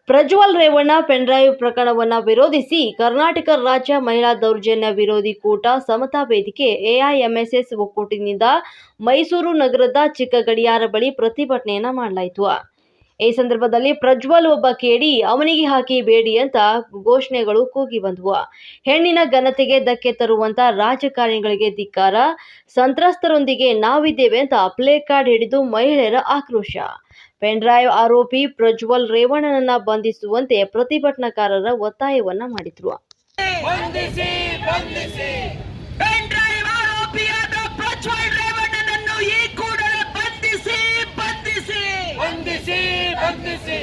Prajwal Revanna pen drive ಪ್ರಕರಣವನ್ನು ವಿರೋಧಿಸಿ ಕರ್ನಾಟಕ ರಾಜ್ಯ ಮಹಿಳಾ ದೌರ್ಜನ್ಯ ವಿರೋಧಿ ಕೂಟ ಸಮತಾ ವೇದಿಕೆ ಎಐಎಂಎಸ್ಎಸ್ ಒಕ್ಕೂಟದಿಂದ ಮೈಸೂರು ನಗರದ ಚಿಕ್ಕ ಗಡಿಯಾರ ಬಳಿ ಪ್ರತಿಭಟನೆಯನ್ನ ಮಾಡಲಾಯಿತು. ಈ ಸಂದರ್ಭದಲ್ಲಿ ಪ್ರಜ್ವಲ್ ಒಬ್ಬ ಕೇಡಿ, ಅವನಿಗೆ ಹಾಕಿ ಬೇಡಿ ಅಂತ ಘೋಷಣೆಗಳು ಕೂಗಿ ಬಂದವು. ಹೆಣ್ಣಿನ ಘನತೆಗೆ ಧಕ್ಕೆ ತರುವಂತ ರಾಜಕಾರಣಿಗಳಿಗೆ ಧಿಕ್ಕಾರ, ಸಂತ್ರಸ್ತರೊಂದಿಗೆ ನಾವಿದ್ದೇವೆ ಅಂತ ಪ್ಲೇ ಕಾರ್ಡ್ ಹಿಡಿದು ಮಹಿಳೆಯರ ಆಕ್ರೋಶ. ಪೆನ್ಡ್ರೈವ್ ಆರೋಪಿ ಪ್ರಜ್ವಲ್ ರೇವಣ್ಣನನ್ನ ಬಂಧಿಸುವಂತೆ ಪ್ರತಿಭಟನಾಕಾರರ ಒತ್ತಾಯವನ್ನ ಮಾಡಿದ್ರು. ಬಂಧಿಸಿ ಬಂಧಿಸಿ ಪೆನ್ಡ್ರೈವ್ ಆರೋಪಿಯಾದ ಪ್ರಜ್ವಲ್ ರೇವಣ್ಣನನ್ನು ಈ ಕೂಡಲೇ ಬಂಧಿಸಿ ಬಂಧಿಸಿ ಬಂಧಿಸಿ ಬಂಧಿಸಿ